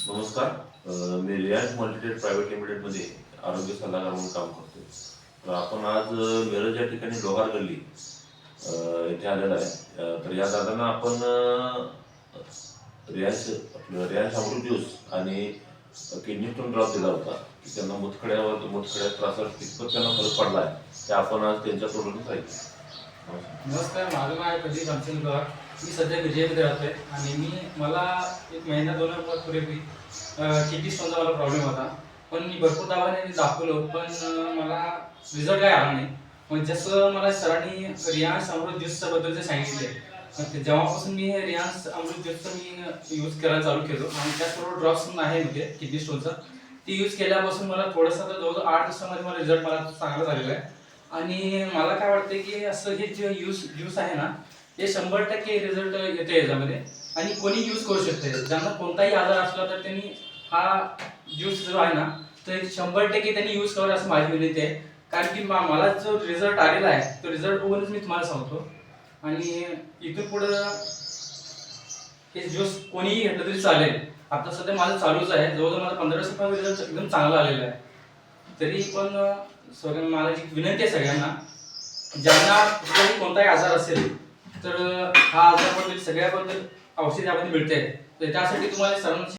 नमस्कार. मी Reliance Multitech private लिमिटेडमध्ये आरोग्य सल्लागार म्हणून काम करतो. तर आपण आज मिरज या ठिकाणी लोहार गल्ली इथे आलेला आहे. तर या दादांना आपण रिलायन्स अमृत ज्यूस आणि किडनी स्टोन ड्रॉप दिला होता की त्यांना मुतखड्यात त्रासावर कितपत त्यांना फरक पडला आहे ते आपण आज त्यांच्याकडूनच ऐकू. नमस्कार, माझं नाव आहे प्रदीप रामचंद्र पवार. मी सध्या विजयमध्ये राहतोय आणि मला एक महिना 2 महिन्यापूर्वी किडनी स्टोनचा मला प्रॉब्लेम होता. पण मी भरपूर दवाखान्यात दाखवलं, पण मला रिझल्ट काय आला नाही. मग जसं मला सरांनी रिलायन्स अमृत ज्यूसच्या बद्दल सांगितले, जेव्हापासून मी हे रिलायन्स अमृत ज्यूसचं मी यूज करायला चालू केलो आणि त्याचबरोबर ड्रॉप्स आहे म्हणजे किडनी स्टोनचा ती यूज केल्यापासून मला थोडंसं तर जवळजवळ 8 दिवसामध्ये मला रिझल्ट चांगला झालेला आहे. आणि मला काय वाटतं की असं हे जे ज्यूस आहे ना, हे 100% रिझल्ट येते याच्यामध्ये आणि कोणी यूज करू शकते. ज्यांना कोणताही आजार असला तर त्यांनी हा ज्यूस जो आहे ना, तर 100% त्यांनी यूज करावा असं माझी विनंती आहे. कारण की मला जो रिझल्ट आलेला आहे तो रिझल्ट बघूनच मी तुम्हाला सांगतो. आणि इथून पुढं हे ज्यूस कोणीही घेतलं तरी चालेल. आता सध्या माझं चालूच आहे, जवळजवळ मला 15 दिवसांमध्ये रिझल्ट एकदम चांगला आलेला आहे. तरी पण मला एक विनंती आहे सगळ्यांना, ज्यांना कोणताही आजार असेल तर हा आजाराबद्दल सगळ्याबद्दल औषध यामध्ये मिळते. तर त्यासाठी तुम्हाला सर्वांची